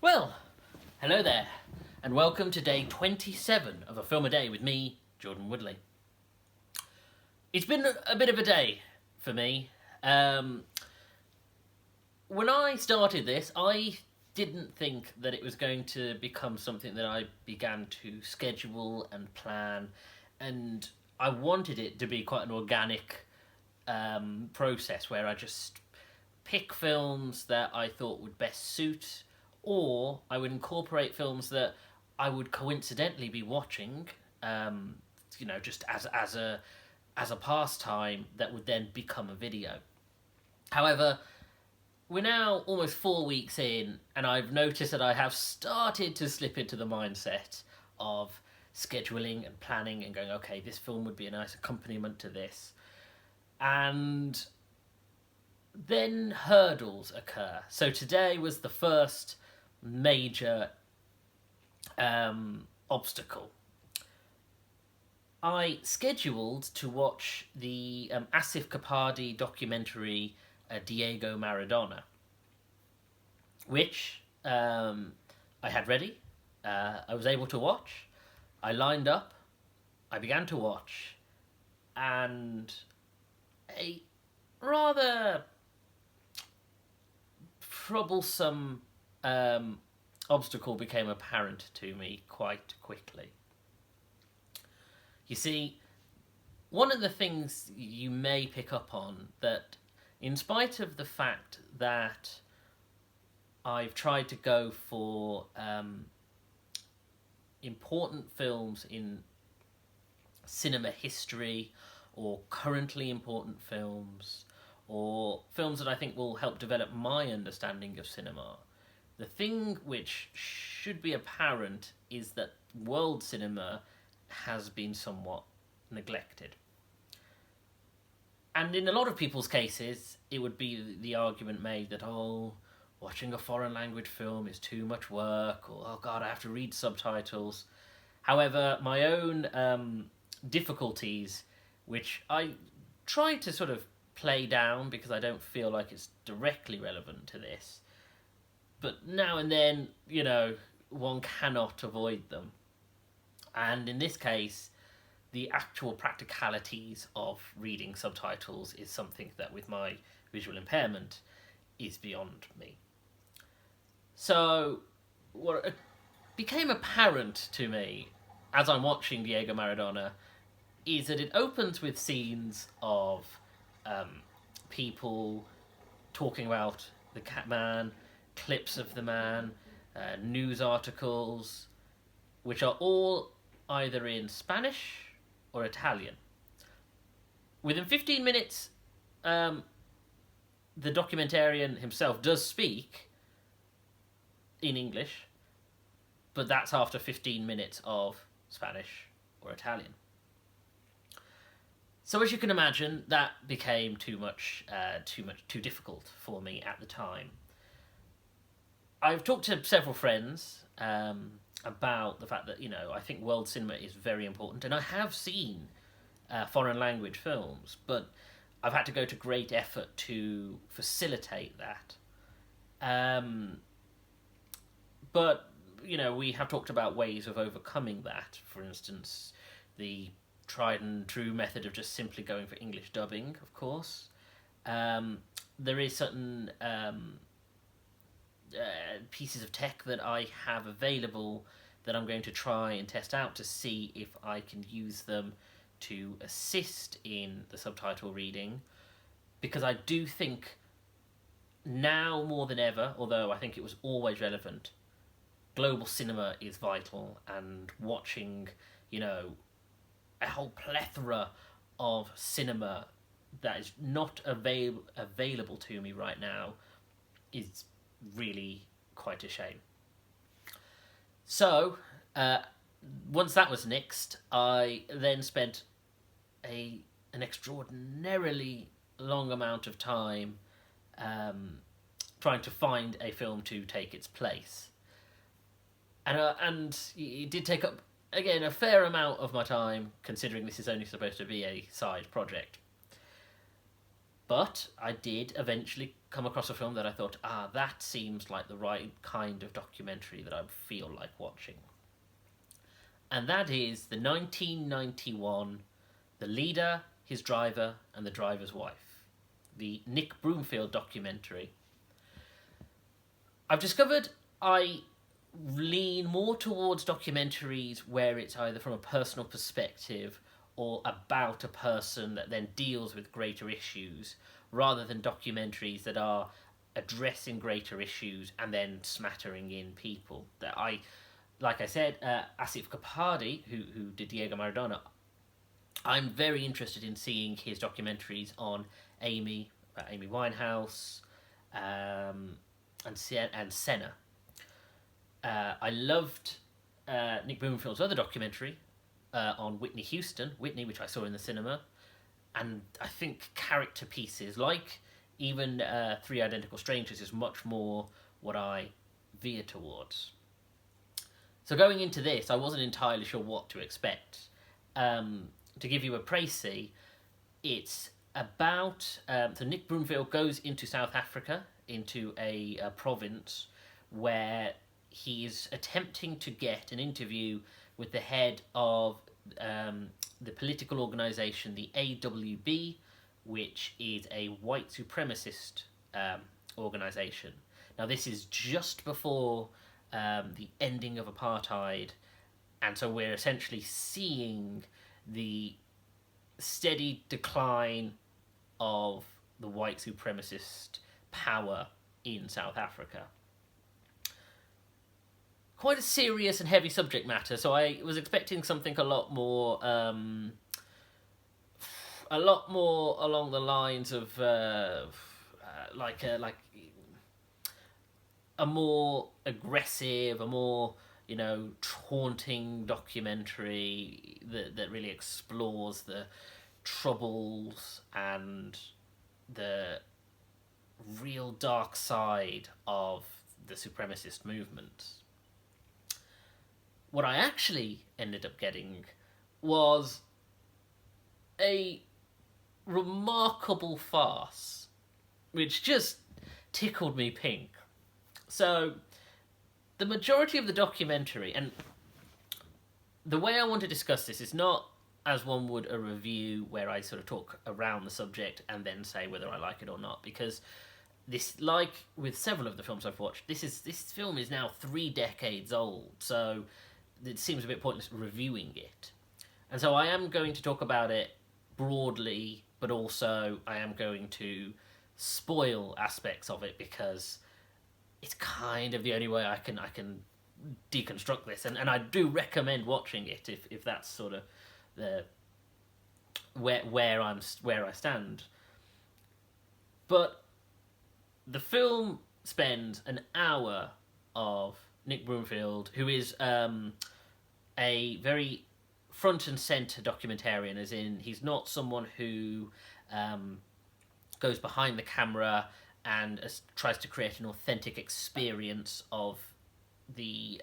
Well, hello there, and welcome to day 27 of A Film a Day with me, Jordan Woodley. It's been a bit of a day for me. When I started this, I didn't think that it was going to become something that I began to schedule and plan, and I wanted it to be quite an organic process where I just pick films that I thought would best suit, or I would incorporate films that I would coincidentally be watching, just as a pastime that would then become a video. However, we're now almost 4 weeks in, and I've noticed that I have started to slip into the mindset of scheduling and planning and going, okay, this film would be a nice accompaniment to this. And then hurdles occur. So today was the first major obstacle. I scheduled to watch the Asif Kapadia documentary Diego Maradona, which I had ready. I was able to watch. I lined up. I began to watch, and a rather troublesome obstacle became apparent to me quite quickly. You see, one of the things you may pick up on, that in spite of the fact that I've tried to go for important films in cinema history, or currently important films, or films that I think will help develop my understanding of cinema, the thing which should be apparent is that world cinema has been somewhat neglected. And in a lot of people's cases, it would be the argument made that, watching a foreign language film is too much work, or, oh God, I have to read subtitles. However, my own difficulties, which I try to sort of play down because I don't feel like it's directly relevant to this, but now and then, one cannot avoid them. And in this case, the actual practicalities of reading subtitles is something that, with my visual impairment, is beyond me. So, what became apparent to me as I'm watching Diego Maradona is that it opens with scenes of people talking about the man, clips of the man, news articles, which are all either in Spanish or Italian. Within 15 minutes, the documentarian himself does speak in English, but that's after 15 minutes of Spanish or Italian. So as you can imagine, that became too difficult for me at the time. I've talked to several friends about the fact that, I think world cinema is very important, and I have seen foreign language films, but I've had to go to great effort to facilitate that. But, we have talked about ways of overcoming that. For instance, the tried and true method of just simply going for English dubbing, of course. There is certain pieces of tech that I have available that I'm going to try and test out to see if I can use them to assist in the subtitle reading, because I do think now more than ever, although I think it was always relevant, global cinema is vital, and watching, a whole plethora of cinema that is not available to me right now is really quite a shame. So, once that was nixed, I then spent an extraordinarily long amount of time trying to find a film to take its place. And it did take up, again, a fair amount of my time, considering this is only supposed to be a side project. But I did eventually come across a film that I thought, that seems like the right kind of documentary that I feel like watching. And that is the 1991 The Leader, His Driver, and the Driver's Wife, the Nick Broomfield documentary. I've discovered I lean more towards documentaries where it's either from a personal perspective or about a person that then deals with greater issues, rather than documentaries that are addressing greater issues and then smattering in people. That like I said, Asif Kapadia, who did Diego Maradona, I'm very interested in seeing his documentaries on Amy Winehouse, and Senna. I loved Nick Broomfield's other documentary on Whitney Houston, Whitney, which I saw in the cinema, and I think character pieces like even Three Identical Strangers is much more what I veer towards. So going into this, I wasn't entirely sure what to expect. To give you a précis, it's about... so Nick Broomfield goes into South Africa, into a province, where he's attempting to get an interview with the head of the political organisation, the AWB, which is a white supremacist organisation. Now, this is just before the ending of apartheid, and so we're essentially seeing the steady decline of the white supremacist power in South Africa. Quite a serious and heavy subject matter, so I was expecting something a lot more along the lines of like a more aggressive, a more haunting documentary that really explores the troubles and the real dark side of the supremacist movement. What I actually ended up getting was a remarkable farce, which just tickled me pink. So, the majority of the documentary, and the way I want to discuss this is not as one would a review where I sort of talk around the subject and then say whether I like it or not, because this, like with several of the films I've watched, this film is now 3 decades old, so it seems a bit pointless reviewing it. And so I am going to talk about it broadly, but also I am going to spoil aspects of it because it's kind of the only way I can deconstruct this, and I do recommend watching it if that's sort of the where I stand. But the film spends an hour of Nick Broomfield, who is a very front and centre documentarian, as in he's not someone who goes behind the camera and tries to create an authentic experience of the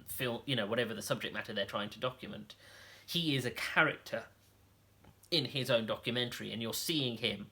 film, whatever the subject matter they're trying to document. He is a character in his own documentary, and you're seeing him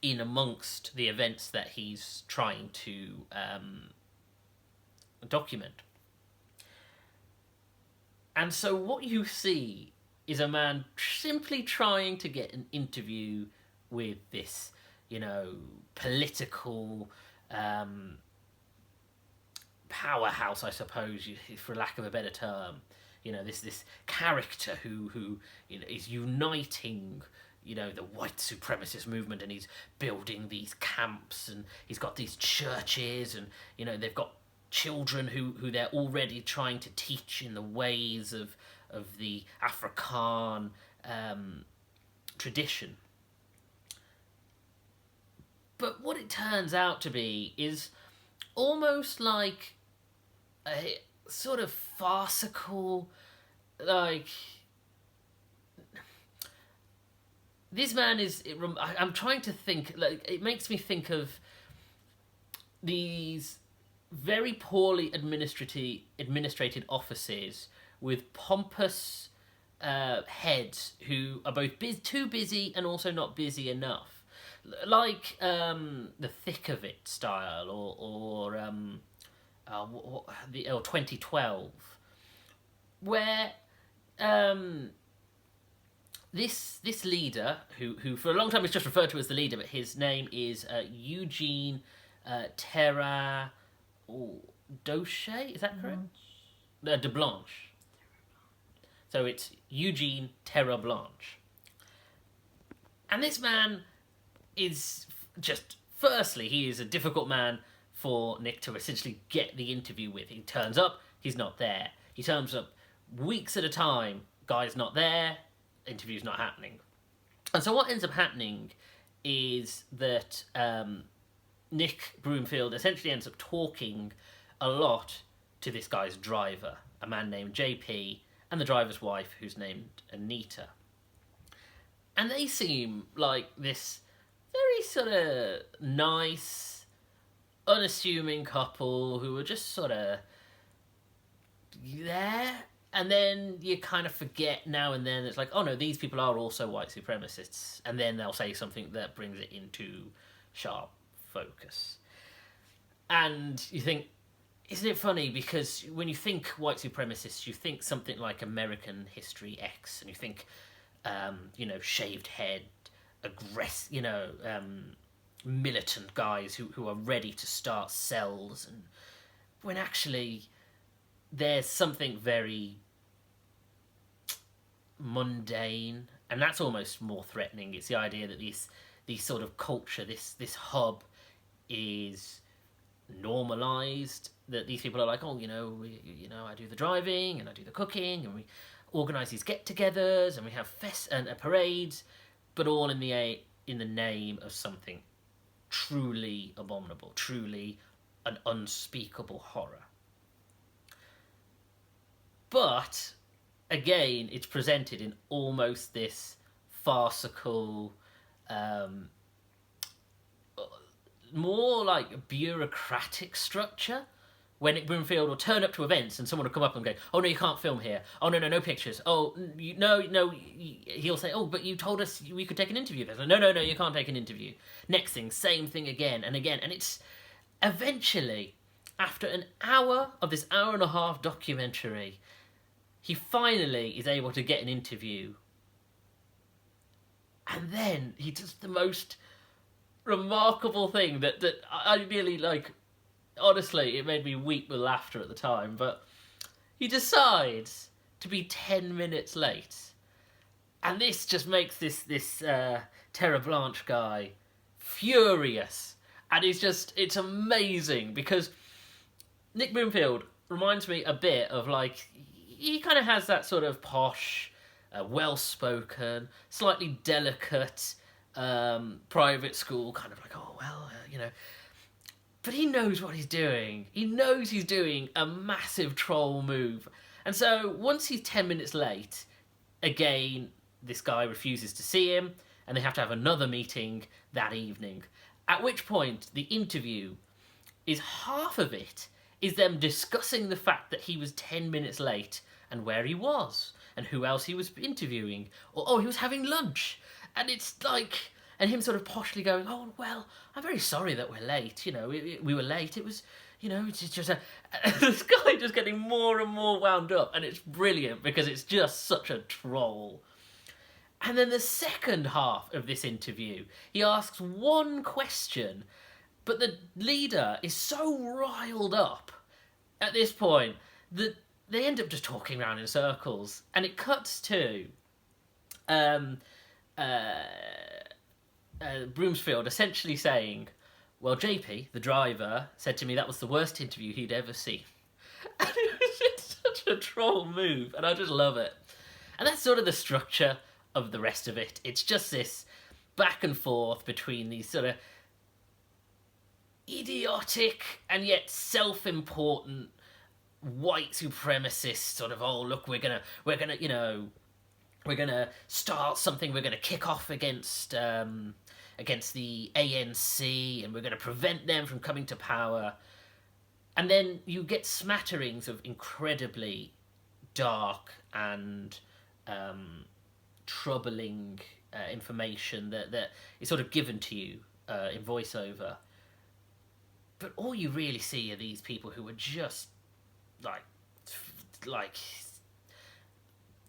in amongst the events that he's trying to document. And so what you see is a man simply trying to get an interview with this, political powerhouse, I suppose, for lack of a better term. This character who is uniting, the white supremacist movement, and he's building these camps, and he's got these churches, and they've got children who they're already trying to teach in the ways of the Afrikaan tradition. But what it turns out to be is almost like a sort of farcical, this man is... I'm trying to think, it makes me think of these very poorly administrated offices with pompous heads who are both too busy and also not busy enough, like the Thick of It style, or 2012, where this leader, who for a long time is just referred to as the leader, but his name is Eugene Terra Doche, is that correct? De Blanche. So it's Eugene Terra Blanche. And this man is just, firstly, he is a difficult man for Nick to essentially get the interview with. He turns up, he's not there. He turns up weeks at a time, guy's not there, interview's not happening. And so what ends up happening is that Nick Broomfield essentially ends up talking a lot to this guy's driver, a man named JP, and the driver's wife, who's named Anita. And they seem like this very sort of nice, unassuming couple who are just sort of there. And then you kind of forget now and then, it's like, oh no, these people are also white supremacists. And then they'll say something that brings it into sharp focus. And you think, isn't it funny? Because when you think white supremacists, you think something like American History X, and you think, shaved head, militant guys who are ready to start cells, and when actually there's something very mundane, and that's almost more threatening. It's the idea that these sort of culture, this hub is normalized, that these people are like, oh, I do the driving and I do the cooking and we organise these get-togethers and we have parades, but all in the name of something truly abominable, truly an unspeakable horror. But again, it's presented in almost this farcical, more like bureaucratic structure, when Nick Broomfield will turn up to events and someone will come up and go, oh no, you can't film here. Oh no pictures. Oh, no. He'll say, oh, but you told us we could take an interview. No, you can't take an interview. Next thing, same thing again and again. And it's eventually, after an hour of this hour-and-a-half documentary, he finally is able to get an interview. And then he does the most remarkable thing that I really like. Honestly, it made me weep with laughter at the time, but he decides to be 10 minutes late. And this just makes this Terra Blanche guy furious. And it's amazing, because Nick Broomfield reminds me a bit of, like, he kind of has that sort of posh, well-spoken, slightly delicate, private school kind of like, oh, well, But he knows what he's doing. He knows he's doing a massive troll move. And so once he's 10 minutes late, again, this guy refuses to see him, and they have to have another meeting that evening. At which point, the interview is half of it is them discussing the fact that he was 10 minutes late and where he was and who else he was interviewing. Or, oh, he was having lunch. And it's like... And him sort of poshly going, oh, well, I'm very sorry that we're late. We were late. It was, it's just this guy just getting more and more wound up. And it's brilliant because it's just such a troll. And then the second half of this interview, he asks one question, but the leader is so riled up at this point that they end up just talking around in circles. And it cuts to... Broomfield essentially saying, well, JP, the driver, said to me that was the worst interview he'd ever seen. And it was just such a troll move, and I just love it. And that's sort of the structure of the rest of it. It's just this back and forth between these sort of idiotic and yet self-important white supremacists sort of, oh, look, we're gonna start something, we're gonna kick off against the ANC, and we're going to prevent them from coming to power. And then you get smatterings of incredibly dark and troubling information that is sort of given to you in voiceover. But all you really see are these people who are just like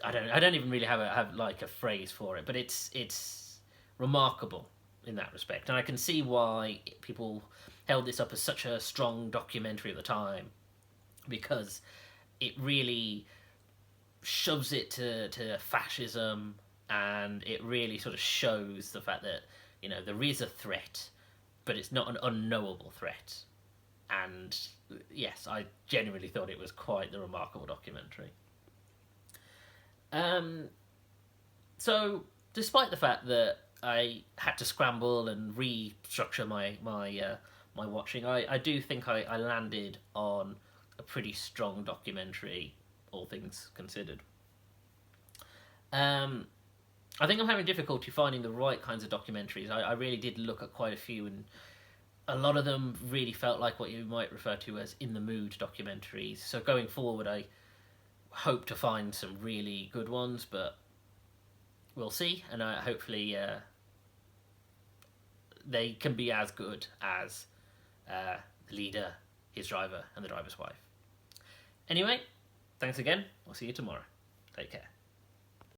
I don't even really have like a phrase for it, but it's remarkable in that respect, and I can see why people held this up as such a strong documentary at the time, because it really shoves it to fascism, and it really sort of shows the fact that there is a threat, but it's not an unknowable threat. And yes, I genuinely thought it was quite the remarkable documentary. So, despite the fact that I had to scramble and restructure my watching, I do think I landed on a pretty strong documentary, all things considered. I think I'm having difficulty finding the right kinds of documentaries. I really did look at quite a few, and a lot of them really felt like what you might refer to as in the mood documentaries. So going forward, I hope to find some really good ones, but we'll see. And hopefully they can be as good as the leader, his driver, and the driver's wife. Anyway, thanks again. I'll see you tomorrow. Take care.